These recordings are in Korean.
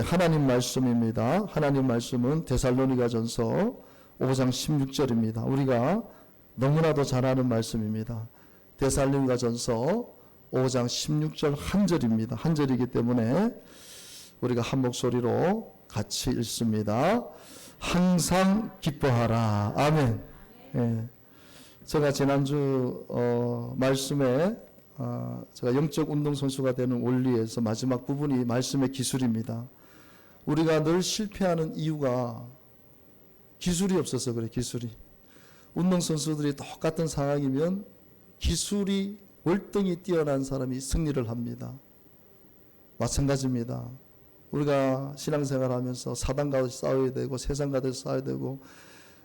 하나님 말씀입니다. 하나님 말씀은 데살로니가전서 5장 16절입니다. 우리가 너무나도 잘 아는 말씀입니다. 데살로니가전서 5장 16절 한 절입니다. 한 절이기 때문에 우리가 한 목소리로 같이 읽습니다. 항상 기뻐하라. 아멘. 예. 제가 지난주 말씀에 제가 영적 운동선수가 되는 원리에서 마지막 부분이 말씀의 기술입니다. 우리가 늘 실패하는 이유가 기술이 없어서 그래. 기술이. 운동선수들이 똑같은 상황이면 기술이 월등히 뛰어난 사람이 승리를 합니다. 마찬가지입니다. 우리가 신앙생활 하면서 사단과도 싸워야 되고 세상과도 싸워야 되고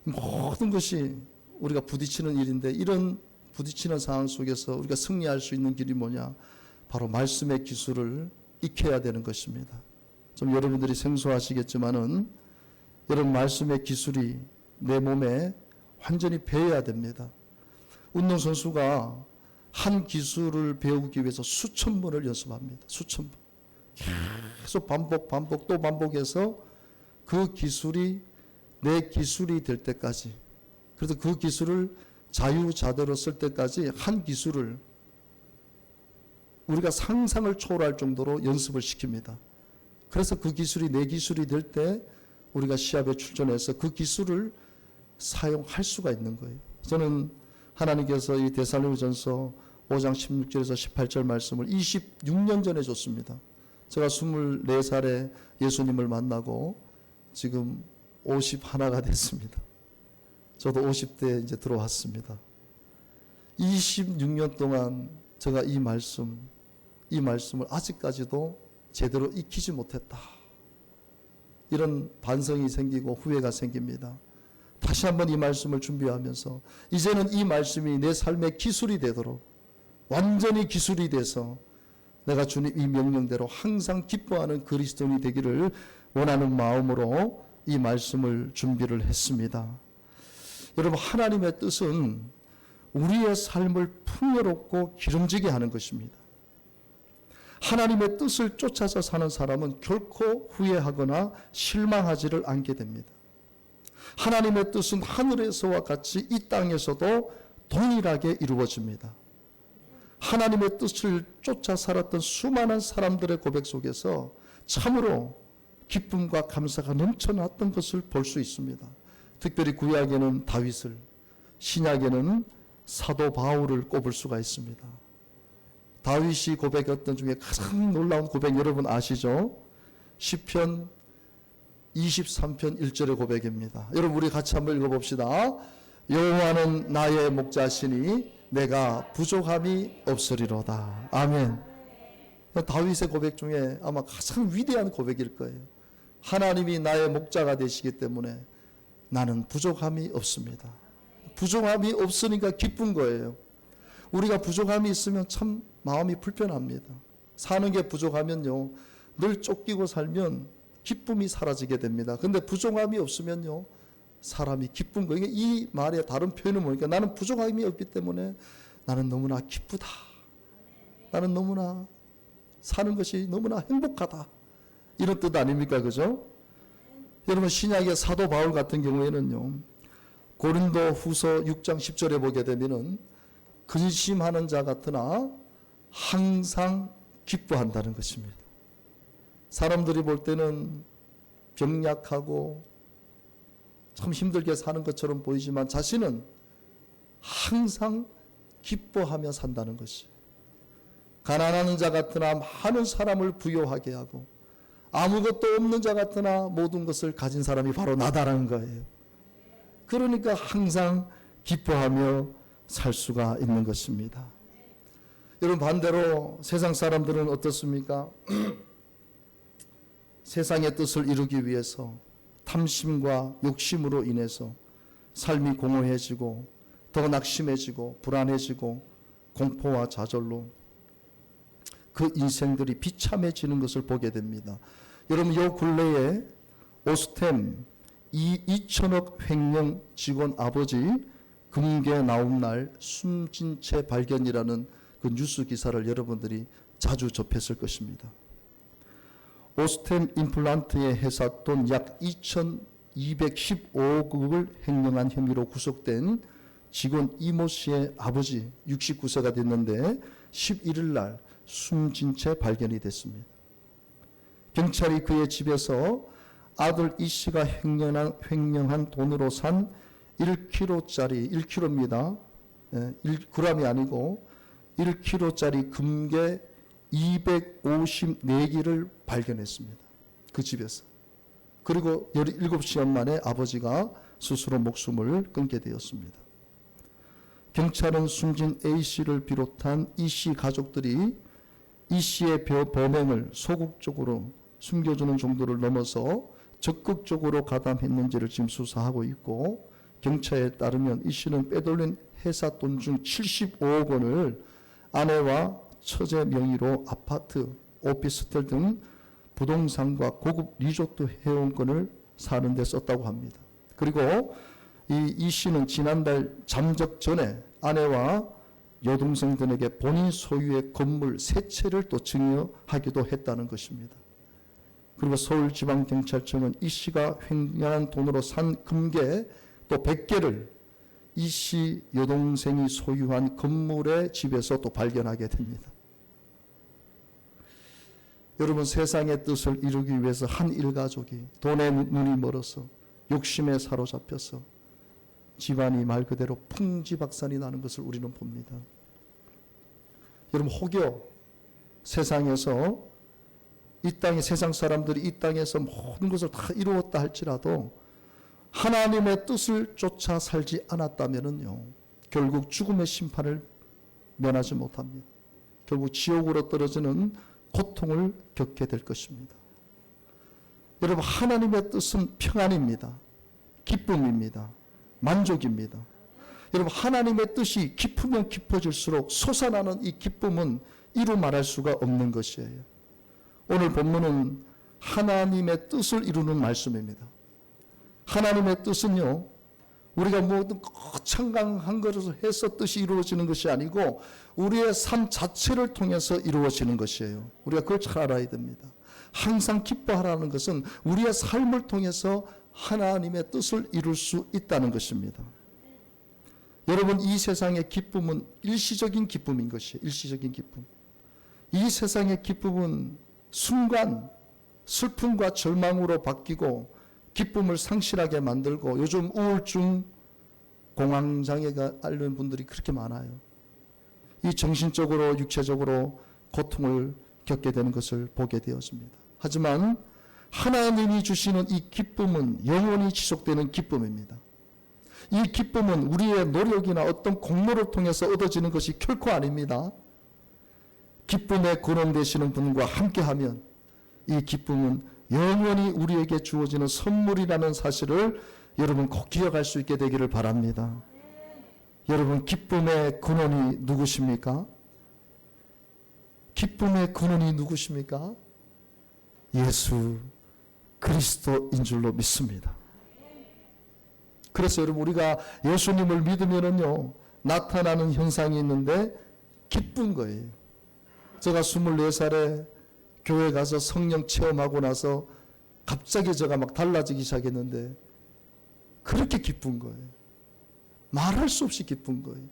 모든 것이 우리가 부딪히는 일인데, 이런 부딪히는 상황 속에서 우리가 승리할 수 있는 길이 뭐냐? 바로 말씀의 기술을 익혀야 되는 것입니다. 좀 여러분들이 생소하시겠지만은 여러분, 말씀의 기술이 내 몸에 완전히 배어야 됩니다. 운동선수가 한 기술을 배우기 위해서 수천 번을 연습합니다. 수천 번. 계속 반복 또 반복해서 그 기술이 내 기술이 될 때까지, 그래서 그 기술을 자유자재로 쓸 때까지 한 기술을 우리가 상상을 초월할 정도로 연습을 시킵니다. 그래서 그 기술이 내 기술이 될 때 우리가 시합에 출전해서 그 기술을 사용할 수가 있는 거예요. 저는 하나님께서 이 데살로니가전서 5장 16절에서 18절 말씀을 26년 전에 줬습니다. 제가 24살에 예수님을 만나고 지금 51가 됐습니다. 저도 50대에 이제 들어왔습니다. 26년 동안 제가 이 말씀을 아직까지도 제대로 익히지 못했다. 이런 반성이 생기고 후회가 생깁니다. 다시 한번 이 말씀을 준비하면서 이제는 이 말씀이 내 삶의 기술이 되도록, 완전히 기술이 돼서 내가 주님 이 명령대로 항상 기뻐하는 그리스도인이 되기를 원하는 마음으로 이 말씀을 준비를 했습니다. 여러분, 하나님의 뜻은 우리의 삶을 풍요롭고 기름지게 하는 것입니다. 하나님의 뜻을 쫓아서 사는 사람은 결코 후회하거나 실망하지를 않게 됩니다. 하나님의 뜻은 하늘에서와 같이 이 땅에서도 동일하게 이루어집니다. 하나님의 뜻을 쫓아 살았던 수많은 사람들의 고백 속에서 참으로 기쁨과 감사가 넘쳐났던 것을 볼 수 있습니다. 특별히 구약에는 다윗을, 신약에는 사도 바울을 꼽을 수가 있습니다. 다윗이 고백했던 중에 가장 놀라운 고백 여러분 아시죠? 시편 23편 1절의 고백입니다. 여러분, 우리 같이 한번 읽어봅시다. 여호와는 나의 목자시니 내가 부족함이 없으리로다. 아멘. 다윗의 고백 중에 아마 가장 위대한 고백일 거예요. 하나님이 나의 목자가 되시기 때문에 나는 부족함이 없습니다. 부족함이 없으니까 기쁜 거예요. 우리가 부족함이 있으면 참 마음이 불편합니다. 사는 게 부족하면요, 늘 쫓기고 살면 기쁨이 사라지게 됩니다. 근데 부족함이 없으면요, 사람이 기쁜 거예요. 이 말의 다른 표현은 뭐니까, 나는 부족함이 없기 때문에 나는 너무나 기쁘다. 나는 너무나 사는 것이 너무나 행복하다. 이런 뜻 아닙니까? 그죠? 여러분, 신약의 사도 바울 같은 경우에는요, 고린도 후서 6장 10절에 보게 되면은 근심하는 자 같으나 항상 기뻐한다는 것입니다. 사람들이 볼 때는 병약하고 참 힘들게 사는 것처럼 보이지만 자신은 항상 기뻐하며 산다는 것이, 가난한 자 같으나 많은 사람을 부요하게 하고 아무것도 없는 자 같으나 모든 것을 가진 사람이 바로 나다라는 거예요. 그러니까 항상 기뻐하며 살 수가 있는 것입니다. 여러분, 반대로 세상 사람들은 어떻습니까? 세상의 뜻을 이루기 위해서 탐심과 욕심으로 인해서 삶이 공허해지고 더 낙심해지고 불안해지고 공포와 좌절로 그 인생들이 비참해지는 것을 보게 됩니다. 여러분, 요 근래에 오스템 2천억 횡령 직원 아버지 금괴 나온 날 숨진 채 발견이라는 그 뉴스 기사를 여러분들이 자주 접했을 것입니다. 오스템 임플란트의 회사 돈 약 2,215억을 횡령한 혐의로 구속된 직원 이모 씨의 아버지 69세가 됐는데 11일 날 숨진 채 발견이 됐습니다. 경찰이 그의 집에서 아들 이 씨가 횡령한 돈으로 산 1kg짜리 1kg입니다. 1g이 아니고 1kg짜리 금괴 254개를 발견했습니다. 그 집에서. 그리고 17시간 만에 아버지가 스스로 목숨을 끊게 되었습니다. 경찰은 숨진 A씨를 비롯한 E씨 가족들이 E씨의 범행을 소극적으로 숨겨주는 정도를 넘어서 적극적으로 가담했는지를 지금 수사하고 있고, 경찰에 따르면 E씨는 빼돌린 회사 돈 중 75억 원을 아내와 처제 명의로 아파트, 오피스텔 등 부동산과 고급 리조트 회원권을 사는 데 썼다고 합니다. 그리고 이 씨는 지난달 잠적 전에 아내와 여동생들에게 본인 소유의 건물 3채를 또 증여하기도 했다는 것입니다. 그리고 서울지방경찰청은 이 씨가 횡령한 돈으로 산 금괴 또 100개를 이 씨 여동생이 소유한 건물의 집에서 또 발견하게 됩니다. 여러분, 세상의 뜻을 이루기 위해서 한 일가족이 돈에 눈이 멀어서 욕심에 사로잡혀서 집안이 말 그대로 풍지박산이 나는 것을 우리는 봅니다. 여러분, 혹여 세상에서 이 땅에 세상 사람들이 이 땅에서 모든 것을 다 이루었다 할지라도 하나님의 뜻을 쫓아 살지 않았다면요, 결국 죽음의 심판을 면하지 못합니다. 결국 지옥으로 떨어지는 고통을 겪게 될 것입니다. 여러분, 하나님의 뜻은 평안입니다. 기쁨입니다. 만족입니다. 여러분, 하나님의 뜻이 깊으면 깊어질수록 솟아나는 이 기쁨은 이루 말할 수가 없는 것이에요. 오늘 본문은 하나님의 뜻을 이루는 말씀입니다. 하나님의 뜻은요, 우리가 모든 거창한 것을 해서 뜻이 이루어지는 것이 아니고 우리의 삶 자체를 통해서 이루어지는 것이에요. 우리가 그걸 잘 알아야 됩니다. 항상 기뻐하라는 것은 우리의 삶을 통해서 하나님의 뜻을 이룰 수 있다는 것입니다. 여러분, 이 세상의 기쁨은 일시적인 기쁨인 것이에요. 일시적인 기쁨. 이 세상의 기쁨은 순간 슬픔과 절망으로 바뀌고 기쁨을 상실하게 만들고, 요즘 우울증, 공황장애가 앓는 분들이 그렇게 많아요. 이 정신적으로 육체적으로 고통을 겪게 되는 것을 보게 되었습니다. 하지만 하나님이 주시는 이 기쁨은 영원히 지속되는 기쁨입니다. 이 기쁨은 우리의 노력이나 어떤 공로를 통해서 얻어지는 것이 결코 아닙니다. 기쁨의 근원 되시는 분과 함께하면 이 기쁨은 영원히 우리에게 주어지는 선물이라는 사실을 여러분 꼭 기억할 수 있게 되기를 바랍니다. 여러분, 기쁨의 근원이 누구십니까? 기쁨의 근원이 누구십니까? 예수 그리스도인 줄로 믿습니다. 그래서 여러분, 우리가 예수님을 믿으면은요, 나타나는 현상이 있는데 기쁜 거예요. 제가 24살에 교회 가서 성령 체험하고 나서 갑자기 제가 막 달라지기 시작했는데 그렇게 기쁜 거예요. 말할 수 없이 기쁜 거예요.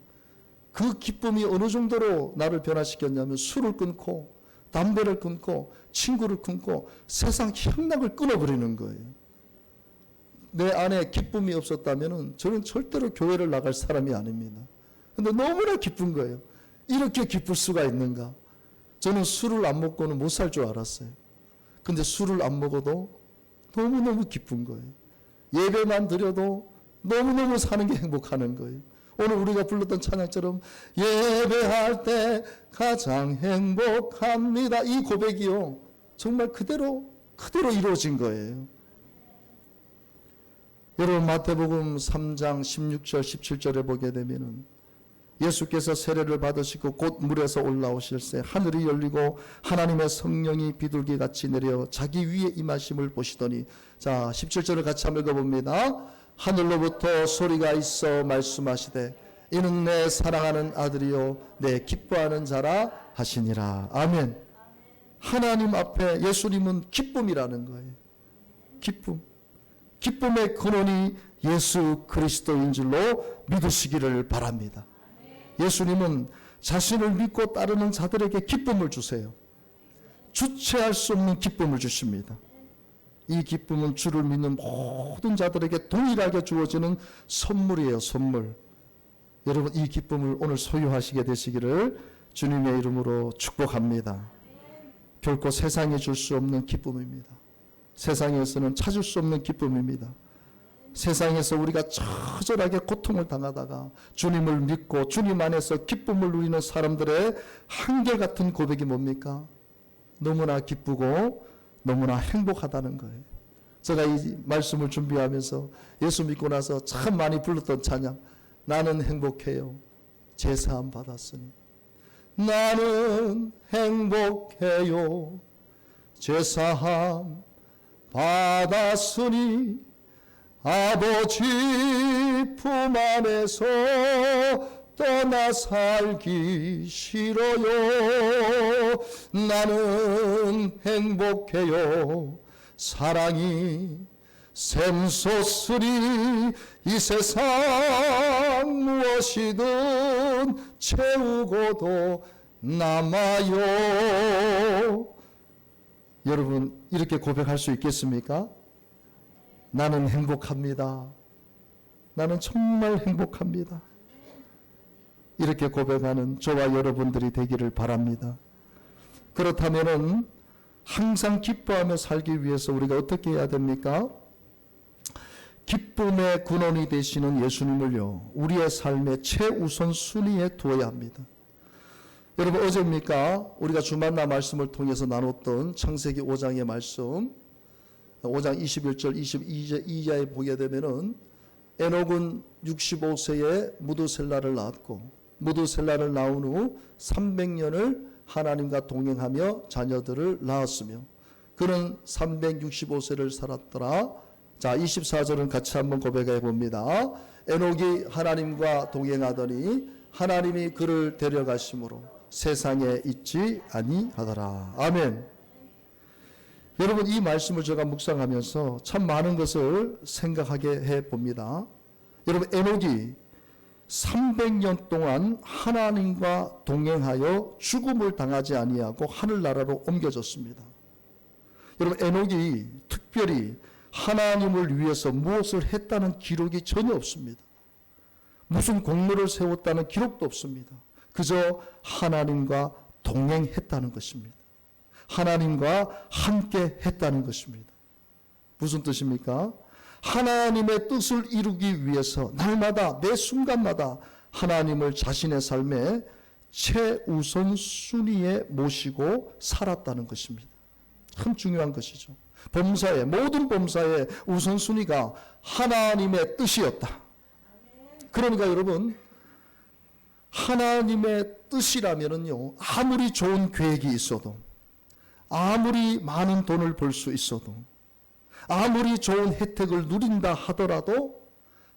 그 기쁨이 어느 정도로 나를 변화시켰냐면 술을 끊고 담배를 끊고 친구를 끊고 세상 향락을 끊어버리는 거예요. 내 안에 기쁨이 없었다면 저는 절대로 교회를 나갈 사람이 아닙니다. 근데 너무나 기쁜 거예요. 이렇게 기쁠 수가 있는가? 저는 술을 안 먹고는 못 살 줄 알았어요. 근데 술을 안 먹어도 너무너무 기쁜 거예요. 예배만 드려도 너무너무 사는 게 행복하는 거예요. 오늘 우리가 불렀던 찬양처럼 예배할 때 가장 행복합니다. 이 고백이요, 정말 그대로 이루어진 거예요. 여러분, 마태복음 3장 16절 17절에 보게 되면은 예수께서 세례를 받으시고 곧 물에서 올라오실새 하늘이 열리고 하나님의 성령이 비둘기같이 내려 자기 위에 임하심을 보시더니, 자 17절을 같이 한번 읽어봅니다. 하늘로부터 소리가 있어 말씀하시되 이는 내 사랑하는 아들이요 내 기뻐하는 자라 하시니라. 아멘. 하나님 앞에 예수님은 기쁨이라는 거예요. 기쁨. 기쁨의 근원이 예수 그리스도인 줄로 믿으시기를 바랍니다. 예수님은 자신을 믿고 따르는 자들에게 기쁨을 주세요. 주체할 수 없는 기쁨을 주십니다. 이 기쁨은 주를 믿는 모든 자들에게 동일하게 주어지는 선물이에요. 선물. 여러분, 이 기쁨을 오늘 소유하시게 되시기를 주님의 이름으로 축복합니다. 결코 세상에 줄 수 없는 기쁨입니다. 세상에서는 찾을 수 없는 기쁨입니다. 세상에서 우리가 처절하게 고통을 당하다가 주님을 믿고 주님 안에서 기쁨을 누리는 사람들의 한결같은 고백이 뭡니까? 너무나 기쁘고 너무나 행복하다는 거예요. 제가 이 말씀을 준비하면서 예수 믿고 나서 참 많이 불렀던 찬양, 나는 행복해요, 제사함 받았으니. 나는 행복해요, 제사함 받았으니 아버지 품 안에서 떠나 살기 싫어요. 나는 행복해요, 사랑이 샘솟으리. 이 세상 무엇이든 채우고도 남아요. 여러분, 이렇게 고백할 수 있겠습니까? 나는 행복합니다. 나는 정말 행복합니다. 이렇게 고백하는 저와 여러분들이 되기를 바랍니다. 그렇다면은 항상 기뻐하며 살기 위해서 우리가 어떻게 해야 됩니까? 기쁨의 근원이 되시는 예수님을요, 우리의 삶의 최우선 순위에 두어야 합니다. 여러분, 어제입니까? 우리가 주만나 말씀을 통해서 나눴던 창세기 5장의 말씀, 5장 21절 22절에 보게 되면은 에녹은 65세에 무드셀라를 낳았고, 무드셀라를 낳은 후 300년을 하나님과 동행하며 자녀들을 낳았으며, 그는 365세를 살았더라. 자, 24절은 같이 한번 고백해 봅니다. 에녹이 하나님과 동행하더니 하나님이 그를 데려가심으로 세상에 있지 아니하더라. 아멘. 여러분, 이 말씀을 제가 묵상하면서 참 많은 것을 생각하게 해 봅니다. 여러분, 에녹이 300년 동안 하나님과 동행하여 죽음을 당하지 아니하고 하늘나라로 옮겨졌습니다. 여러분, 에녹이 특별히 하나님을 위해서 무엇을 했다는 기록이 전혀 없습니다. 무슨 공로를 세웠다는 기록도 없습니다. 그저 하나님과 동행했다는 것입니다. 하나님과 함께 했다는 것입니다. 무슨 뜻입니까? 하나님의 뜻을 이루기 위해서 날마다 매 순간마다 하나님을 자신의 삶의 최우선 순위에 모시고 살았다는 것입니다. 참 중요한 것이죠. 범사의 모든 범사의 우선순위가 하나님의 뜻이었다. 그러니까 여러분, 하나님의 뜻이라면은요, 아무리 좋은 계획이 있어도, 아무리 많은 돈을 벌 수 있어도, 아무리 좋은 혜택을 누린다 하더라도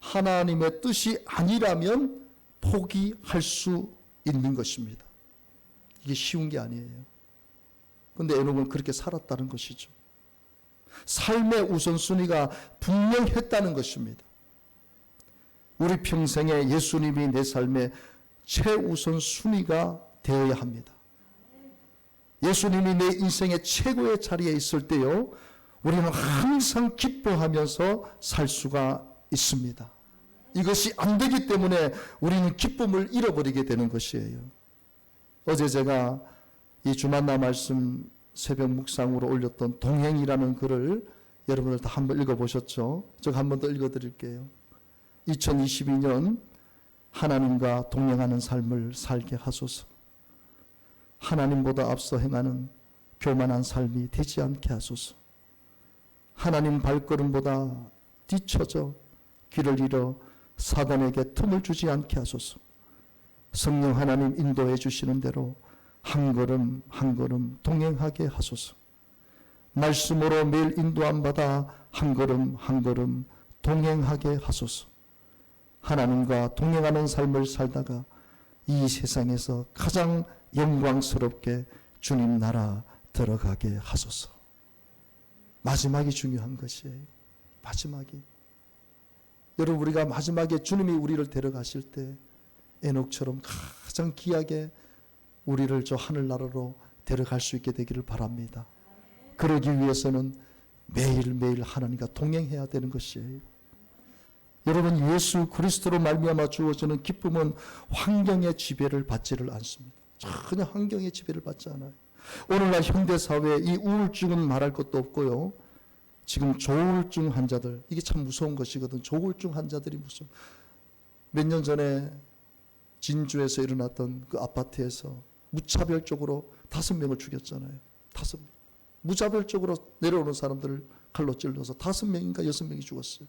하나님의 뜻이 아니라면 포기할 수 있는 것입니다. 이게 쉬운 게 아니에요. 그런데 에녹은 그렇게 살았다는 것이죠. 삶의 우선순위가 분명했다는 것입니다. 우리 평생에 예수님이 내 삶의 최우선 순위가 되어야 합니다. 예수님이 내 인생의 최고의 자리에 있을 때요, 우리는 항상 기뻐하면서 살 수가 있습니다. 이것이 안 되기 때문에 우리는 기쁨을 잃어버리게 되는 것이에요. 어제 제가 이 주만나 말씀 새벽 묵상으로 올렸던 동행이라는 글을 여러분들 다 한번 읽어보셨죠? 제가 한 번 더 읽어드릴게요. 2022년 하나님과 동행하는 삶을 살게 하소서. 하나님보다 앞서 행하는 교만한 삶이 되지 않게 하소서. 하나님 발걸음보다 뒤처져 길을 잃어 사단에게 틈을 주지 않게 하소서. 성령 하나님 인도해 주시는 대로 한 걸음 한 걸음 동행하게 하소서. 말씀으로 매일 인도함 받아 한 걸음 한 걸음 동행하게 하소서. 하나님과 동행하는 삶을 살다가 이 세상에서 가장 영광스럽게 주님 나라 들어가게 하소서. 마지막이 중요한 것이에요. 마지막이. 여러분, 우리가 마지막에 주님이 우리를 데려가실 때 에녹처럼 가장 귀하게 우리를 저 하늘나라로 데려갈 수 있게 되기를 바랍니다. 그러기 위해서는 매일매일 하나님과 동행해야 되는 것이에요. 여러분, 예수 그리스도로 말미암아 주어지는 기쁨은 환경의 지배를 받지를 않습니다. 전혀 환경의 지배를 받지 않아요. 오늘날 현대사회에 이 우울증은 말할 것도 없고요. 지금 조울증 환자들, 이게 참 무서운 것이거든. 조울증 환자들이 무서워. 몇 년 전에 진주에서 일어났던 그 아파트에서 무차별적으로 5명을 죽였잖아요. 5명. 무차별적으로 내려오는 사람들을 칼로 찔러서 5명인가 6명이 죽었어요.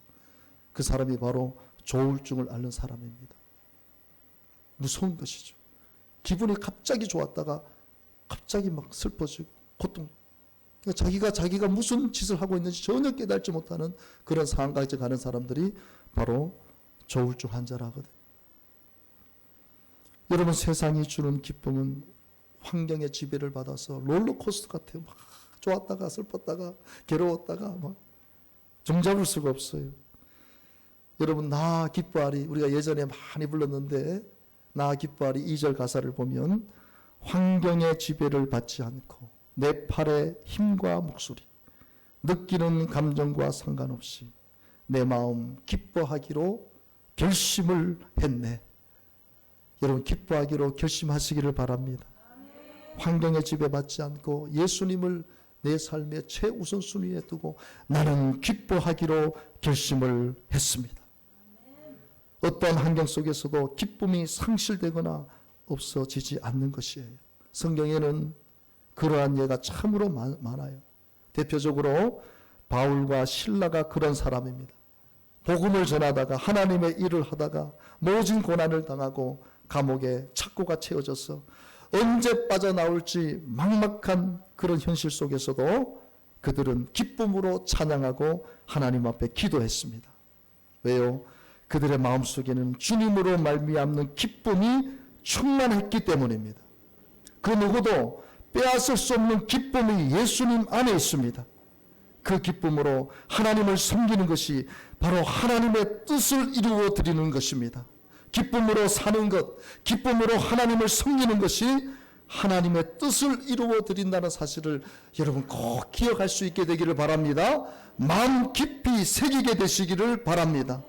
그 사람이 바로 조울증을 앓는 사람입니다. 무서운 것이죠. 기분이 갑자기 좋았다가 갑자기 막 슬퍼지고 고통. 그러니까 자기가 무슨 짓을 하고 있는지 전혀 깨닫지 못하는 그런 상황까지 가는 사람들이 바로 조울증 환자라거든. 여러분, 세상이 주는 기쁨은 환경의 지배를 받아서 롤러코스터 같아요. 막 좋았다가 슬펐다가 괴로웠다가 막 종잡을 수가 없어요. 여러분, 나 기뻐하리, 우리가 예전에 많이 불렀는데 나 기뻐하리 2절 가사를 보면 환경의 지배를 받지 않고 내 팔의 힘과 목소리, 느끼는 감정과 상관없이 내 마음 기뻐하기로 결심을 했네. 여러분, 기뻐하기로 결심하시기를 바랍니다. 환경의 지배받지 않고 예수님을 내 삶의 최우선순위에 두고 나는 기뻐하기로 결심을 했습니다. 어떠한 환경 속에서도 기쁨이 상실되거나 없어지지 않는 것이에요. 성경에는 그러한 예가 참으로 많아요. 대표적으로 바울과 실라가 그런 사람입니다. 복음을 전하다가 하나님의 일을 하다가 모진 고난을 당하고 감옥에 착고가 채워져서 언제 빠져나올지 막막한 그런 현실 속에서도 그들은 기쁨으로 찬양하고 하나님 앞에 기도했습니다. 왜요? 그들의 마음속에는 주님으로 말미암는 기쁨이 충만했기 때문입니다. 그 누구도 빼앗을 수 없는 기쁨이 예수님 안에 있습니다. 그 기쁨으로 하나님을 섬기는 것이 바로 하나님의 뜻을 이루어 드리는 것입니다. 기쁨으로 사는 것, 기쁨으로 하나님을 섬기는 것이 하나님의 뜻을 이루어 드린다는 사실을 여러분 꼭 기억할 수 있게 되기를 바랍니다. 마음 깊이 새기게 되시기를 바랍니다.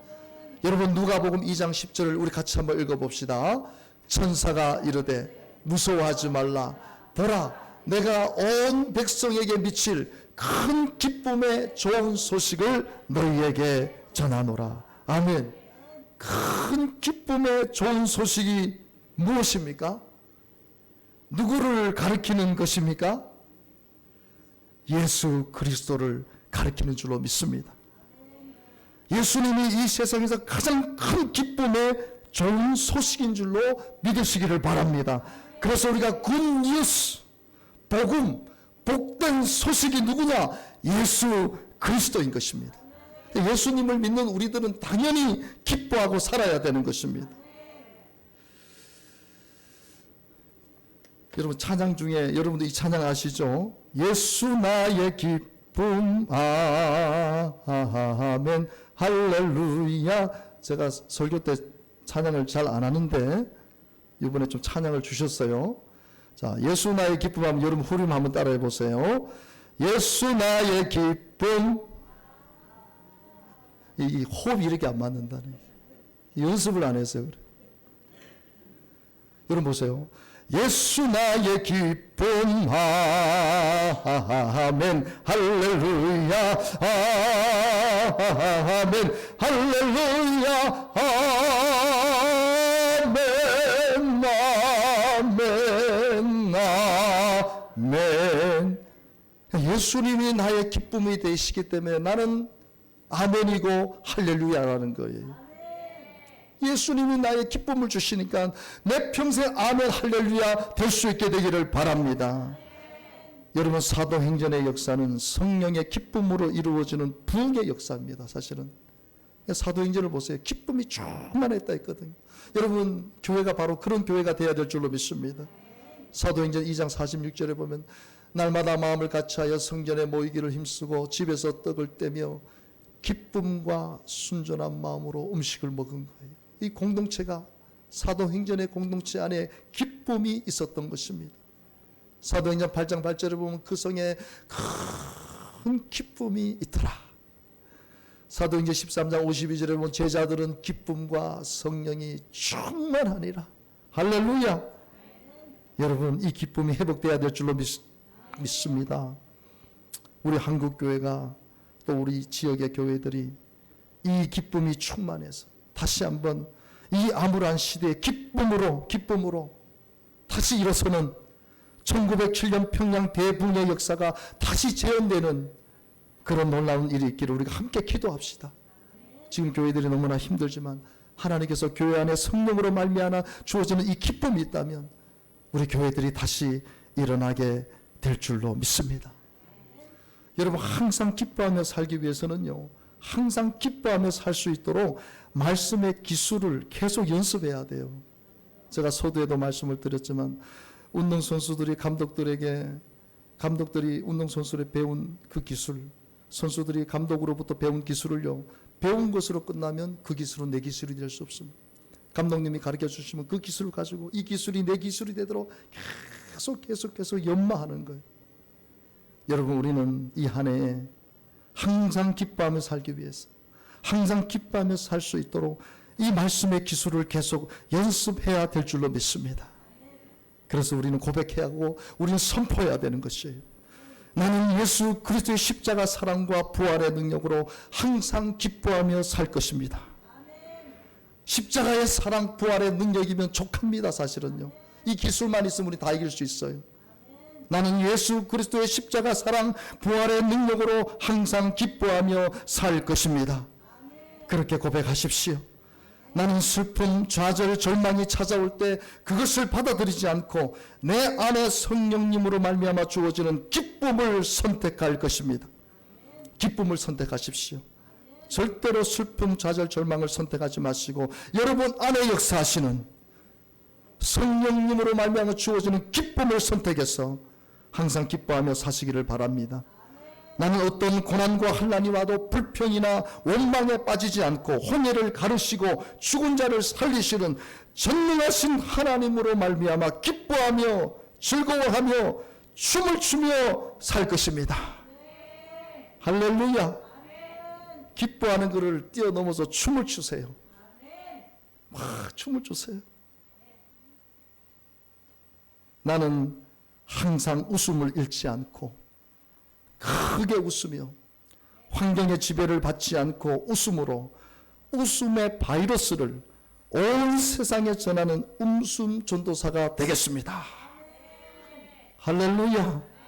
여러분, 누가복음 2장 10절을 우리 같이 한번 읽어봅시다. 천사가 이르되 무서워하지 말라. 보라, 내가 온 백성에게 미칠 큰 기쁨의 좋은 소식을 너희에게 전하노라. 아멘. 큰 기쁨의 좋은 소식이 무엇입니까? 누구를 가리키는 것입니까? 예수 그리스도를 가리키는 줄로 믿습니다. 예수님이 이 세상에서 가장 큰 기쁨의 좋은 소식인 줄로 믿으시기를 바랍니다. 그래서 우리가 굿뉴스, 복음, 복된 소식이 누구냐? 예수 그리스도인 것입니다. 예수님을 믿는 우리들은 당연히 기뻐하고 살아야 되는 것입니다. 여러분, 찬양 중에 여러분들 이 찬양 아시죠? 예수 나의 기쁨, 아멘, 할렐루야. 제가 설교 때 찬양을 잘 안 하는데 이번에 좀 찬양을 주셨어요. 자, 예수 나의 기쁨 하면 여러분 후렴 한번 따라해 보세요. 예수 나의 기쁨. 이 호흡이 이렇게 안 맞는다네. 연습을 안 했어요. 그래. 여러분 보세요. 예수 나의 기쁨, 아멘, 할렐루야, 아멘, 할렐루야, 아멘, 아멘, 아멘. 예수님이 나의 기쁨이 되시기 때문에 나는 아멘이고 할렐루야라는 거예요. 예수님이 나의 기쁨을 주시니까 내 평생 아멘 할렐루야 될 수 있게 되기를 바랍니다. 여러분, 사도행전의 역사는 성령의 기쁨으로 이루어지는 부흥의 역사입니다. 사실은 사도행전을 보세요. 기쁨이 충만했다 했거든요. 여러분, 교회가 바로 그런 교회가 되어야 될 줄로 믿습니다. 사도행전 2장 46절에 보면 날마다 마음을 같이하여 성전에 모이기를 힘쓰고 집에서 떡을 떼며 기쁨과 순전한 마음으로 음식을 먹은 거예요. 이 공동체가 사도행전의 공동체 안에 기쁨이 있었던 것입니다. 사도행전 8장 8절을 보면 그 성에 큰 기쁨이 있더라. 사도행전 13장 52절에 보면 제자들은 기쁨과 성령이 충만하니라. 할렐루야. 여러분, 이 기쁨이 회복되어야 될 줄로 믿습니다. 우리 한국교회가 또 우리 지역의 교회들이 이 기쁨이 충만해서 다시 한번 이 암울한 시대의 기쁨으로 다시 일어서는 1907년 평양 대붕의 역사가 다시 재현되는 그런 놀라운 일이 있기를 우리가 함께 기도합시다. 지금 교회들이 너무나 힘들지만 하나님께서 교회 안에 성령으로 말미암아 주어지는 이 기쁨이 있다면 우리 교회들이 다시 일어나게 될 줄로 믿습니다. 여러분, 항상 기뻐하며 살기 위해서는요, 항상 기뻐하며 살 수 있도록 말씀의 기술을 계속 연습해야 돼요. 제가 서두에도 말씀을 드렸지만 운동선수들이 감독들이 운동선수를 배운 그 기술, 선수들이 감독으로부터 배운 기술을요, 배운 것으로 끝나면 그 기술은 내 기술이 될 수 없습니다. 감독님이 가르쳐 주시면 그 기술을 가지고 이 기술이 내 기술이 되도록 계속 연마하는 거예요. 여러분, 우리는 이 한 해에 항상 기뻐하며 살기 위해서, 항상 기뻐하며 살 수 있도록 이 말씀의 기술을 계속 연습해야 될 줄로 믿습니다. 그래서 우리는 고백해야 하고 우리는 선포해야 되는 것이에요. 나는 예수 그리스도의 십자가 사랑과 부활의 능력으로 항상 기뻐하며 살 것입니다. 십자가의 사랑, 부활의 능력이면 족합니다. 사실은요, 이 기술만 있으면 우리 다 이길 수 있어요. 나는 예수 그리스도의 십자가 사랑, 부활의 능력으로 항상 기뻐하며 살 것입니다. 그렇게 고백하십시오. 나는 슬픔, 좌절, 절망이 찾아올 때 그것을 받아들이지 않고 내 안에 성령님으로 말미암아 주어지는 기쁨을 선택할 것입니다. 기쁨을 선택하십시오. 절대로 슬픔, 좌절, 절망을 선택하지 마시고 여러분 안에 역사하시는 성령님으로 말미암아 주어지는 기쁨을 선택해서 항상 기뻐하며 사시기를 바랍니다. 나는 어떤 고난과 환난이 와도 불평이나 원망에 빠지지 않고 홍해를 가르시고 죽은 자를 살리시는 전능하신 하나님으로 말미암아 기뻐하며 즐거워하며 춤을 추며 살 것입니다. 할렐루야. 기뻐하는 것을 뛰어넘어서 춤을 추세요. 막 춤을 추세요. 나는 항상 웃음을 잃지 않고 크게 웃으며 환경의 지배를 받지 않고 웃음의 바이러스를 온 세상에 전하는 웃음 전도사가 되겠습니다. 할렐루야.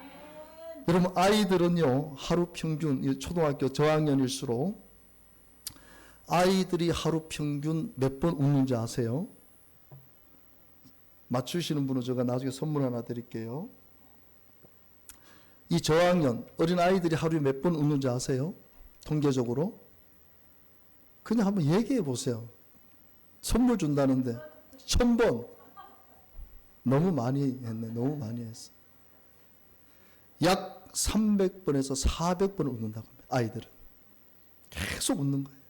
여러분, 아이들은요, 하루 평균, 초등학교 저학년일수록 아이들이 하루 평균 몇 번 웃는지 아세요? 맞추시는 분은 제가 나중에 선물 하나 드릴게요. 이 저학년 어린아이들이 하루에 몇 번 웃는지 아세요? 통계적으로? 그냥 한번 얘기해 보세요. 선물 준다는데 1000번. 너무 많이 했네. 너무 많이 했어. 약 300번에서 400번 웃는다고 합니다. 아이들은. 계속 웃는 거예요.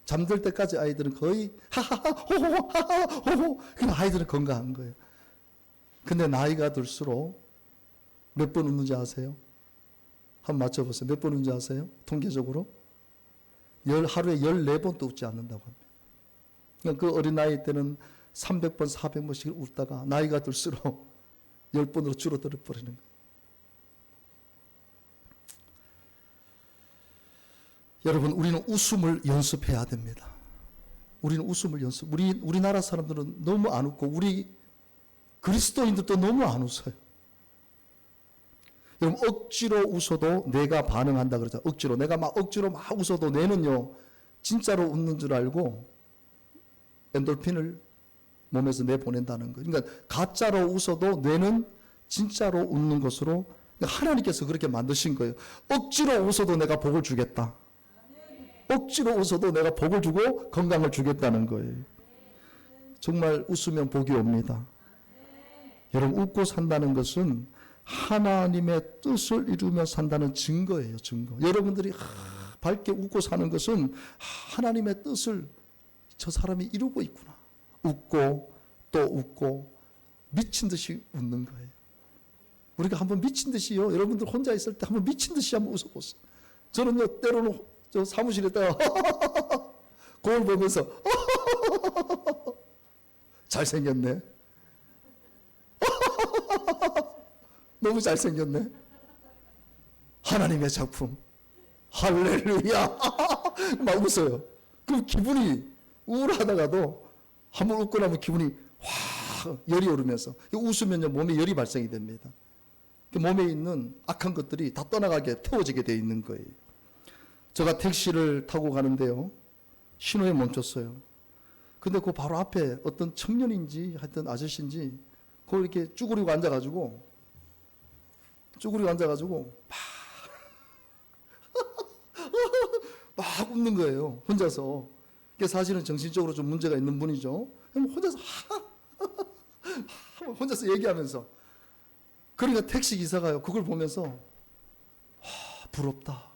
잠들 때까지 아이들은 거의 하하하 호호 하하 호호. 그럼 아이들은 건강한 거예요. 근데 나이가 들수록 몇 번 웃는지 아세요? 한번 맞춰보세요. 몇 번 웃는지 아세요? 통계적으로? 하루에 14번도 웃지 않는다고 합니다. 그러니까 그 어린아이 때는 300번, 400번씩 웃다가 나이가 들수록 10번으로 줄어들어 버리는 거예요. 여러분, 우리는 웃음을 연습해야 됩니다. 우리는 웃음을 우리나라 사람들은 너무 안 웃고 우리 그리스도인들도 너무 안 웃어요. 여러분, 억지로 웃어도 뇌가 반응한다 그러죠. 내가 억지로 막 웃어도 뇌는요, 진짜로 웃는 줄 알고 엔돌핀을 몸에서 내보낸다는 거예요. 그러니까 가짜로 웃어도 뇌는 진짜로 웃는 것으로, 그러니까 하나님께서 그렇게 만드신 거예요. 억지로 웃어도 내가 복을 주겠다. 억지로 웃어도 내가 복을 주고 건강을 주겠다는 거예요. 정말 웃으면 복이 옵니다. 여러분, 웃고 산다는 것은 하나님의 뜻을 이루며 산다는 증거예요. 증거. 여러분들이 밝게 웃고 사는 것은 하나님의 뜻을 저 사람이 이루고 있구나. 웃고 또 웃고 미친 듯이 웃는 거예요. 우리가 한번 미친 듯이요. 여러분들 혼자 있을 때 한번 미친 듯이 한번 웃어보세요. 저는요, 때로는 저 사무실에 있다가 거울 보면서 잘생겼네. 너무 잘생겼네. 하나님의 작품. 할렐루야. 막 웃어요. 그럼 기분이 우울하다가도 한번 웃고 나면 기분이 확 열이 오르면서, 웃으면요 몸에 열이 발생이 됩니다. 몸에 있는 악한 것들이 다 떠나가게 태워지게 되어 있는 거예요. 제가 택시를 타고 가는데요, 신호에 멈췄어요. 근데 그 바로 앞에 어떤 청년인지 하여튼 아저씨인지 거기 이렇게 쭈그리고 앉아가지고 막 웃는 거예요. 혼자서. 이게 사실은 정신적으로 좀 문제가 있는 분이죠. 혼자서 혼자서 얘기하면서. 그러니까 택시 기사가요, 그걸 보면서 부럽다.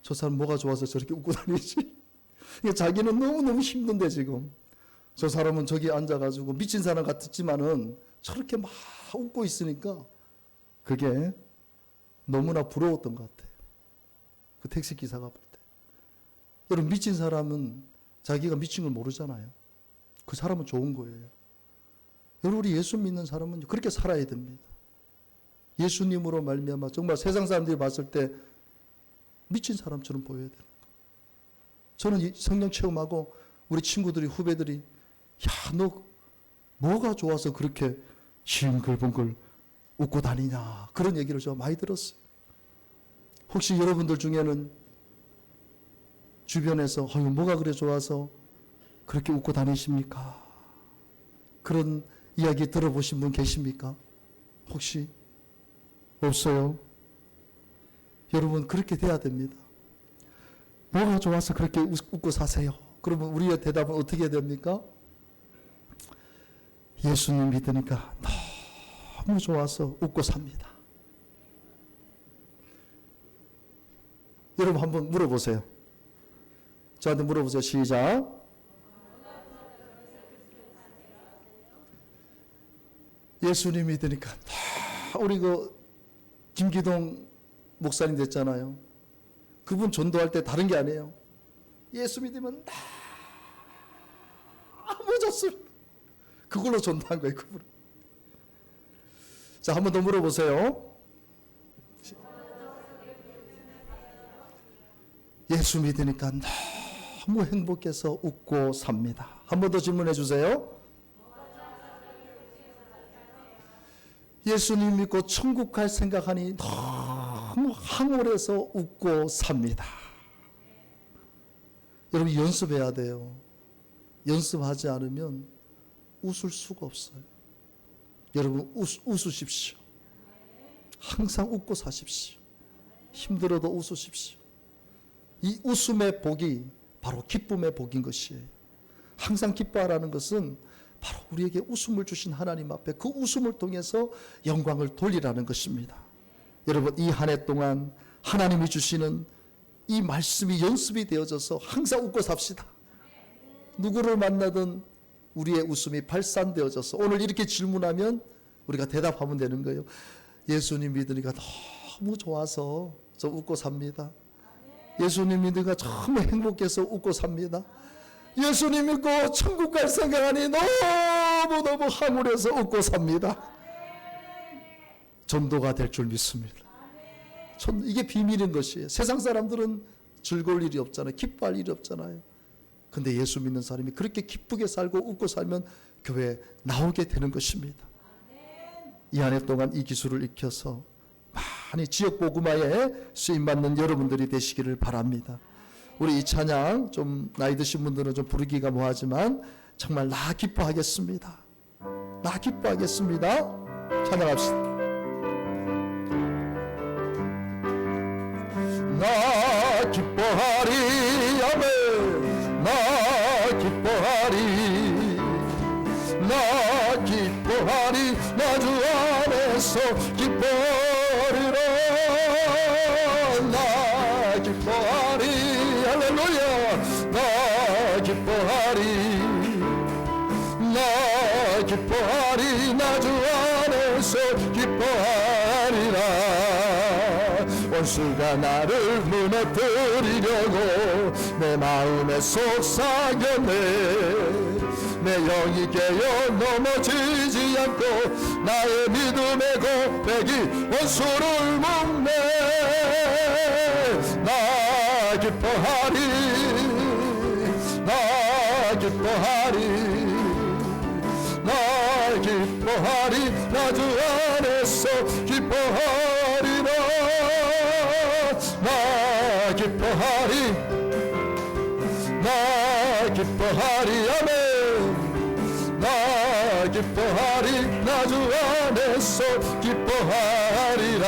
저 사람 뭐가 좋아서 저렇게 웃고 다니지? 자기는 너무너무 힘든데 지금 저 사람은 저기 앉아가지고 미친 사람 같았지만은 저렇게 막 웃고 있으니까 그게 너무나 부러웠던 것 같아요. 그 택시 기사가 볼 때. 여러분, 미친 사람은 자기가 미친 걸 모르잖아요. 그 사람은 좋은 거예요. 여러분, 우리 예수 믿는 사람은 그렇게 살아야 됩니다. 예수님으로 말미암아 정말 세상 사람들이 봤을 때 미친 사람처럼 보여야 되는 거예요. 저는 성령 체험하고 우리 친구들이, 후배들이, 야, 너 뭐가 좋아서 그렇게 싱글벙글 웃고 다니냐, 그런 얘기를 저 많이 들었어요. 혹시 여러분들 중에는 주변에서 뭐가 그래 좋아서 그렇게 웃고 다니십니까? 그런 이야기 들어보신 분 계십니까? 혹시? 없어요? 여러분, 그렇게 돼야 됩니다. 뭐가 좋아서 그렇게 웃고 사세요? 그러면 우리의 대답은 어떻게 됩니까? 예수님 믿으니까 너무 좋아서 웃고 삽니다. 여러분, 한번 물어보세요. 저한테 물어보세요. 시작. 예수님 믿으니까 우리 김기동 목사님 됐잖아요. 그분 전도할 때 다른 게 아니에요. 예수 믿으면 너무 좋습니다. 그걸로 전도한 거예요, 그분. 자, 한 번 더 물어보세요. 예수 믿으니까 너무 행복해서 웃고 삽니다. 한 번 더 질문해 주세요. 예수님 믿고 천국 갈 생각하니 너무 황홀해서 웃고 삽니다. 여러분, 연습해야 돼요. 연습하지 않으면 웃을 수가 없어요. 여러분, 웃으십시오. 항상 웃고 사십시오. 힘들어도 웃으십시오. 이 웃음의 복이 바로 기쁨의 복인 것이에요. 항상 기뻐하라는 것은 바로 우리에게 웃음을 주신 하나님 앞에 그 웃음을 통해서 영광을 돌리라는 것입니다. 여러분, 이 한 해 동안 하나님이 주시는 이 말씀이 연습이 되어져서 항상 웃고 삽시다. 누구를 만나든 우리의 웃음이 발산되어져서 오늘 이렇게 질문하면 우리가 대답하면 되는 거예요. 예수님 믿으니까 너무 좋아서 저 웃고 삽니다. 예수님 믿으니까 정말 행복해서 웃고 삽니다. 예수님 믿고 천국 갈 생각하니 너무너무 황홀해서 웃고 삽니다. 전도가 될 줄 믿습니다. 이게 비밀인 것이에요. 세상 사람들은 즐거울 일이 없잖아요. 기뻐할 일이 없잖아요. 근데 예수 믿는 사람이 그렇게 기쁘게 살고 웃고 살면 교회에 나오게 되는 것입니다. 이 한 해 동안 이 기술을 익혀서 많이 지역 복음화에 쓰임받는 여러분들이 되시기를 바랍니다. 우리 이 찬양 좀 나이 드신 분들은 좀 부르기가 뭐하지만 정말 나 기뻐하겠습니다. 나 기뻐하겠습니다. 찬양합시다. 나 기뻐하리 아멘. 나 기뻐하리 나 기뻐하리 나 주 안에서 나 기뻐하리 나 기뻐하리 나 주 안에서 기뻐하리라 원수가 나를 무너뜨리려고 내 마음에 속삭였네 내 영이 깨어 넘어지지 않고 나의 믿음의 고백이 원수를 묶네 나 기뻐하리 나 기뻐하리 나 기뻐하리 나 주 안에서 기뻐하리라 나 기뻐하리 나 기뻐하리 아멘 나 기뻐하리 나 주 안에서 기뻐하리라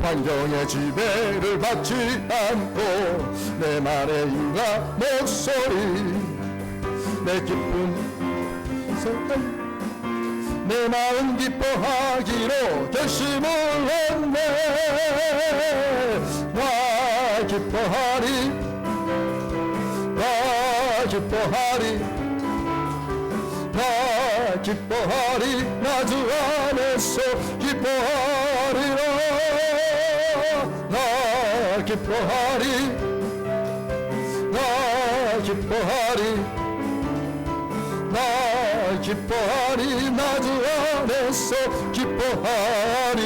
환경의 지배를 받지 않고 내 말에 인가 목소리 내 기쁨 내 마음 기뻐하기로 결심을 했네 나 기뻐하리 나 기뻐하리 나 기뻐하리 나 주 안에서 기뻐하리라 나 기뻐하리 나 기뻐하리 나 기뻐하리 나 주 안에서 기뻐하리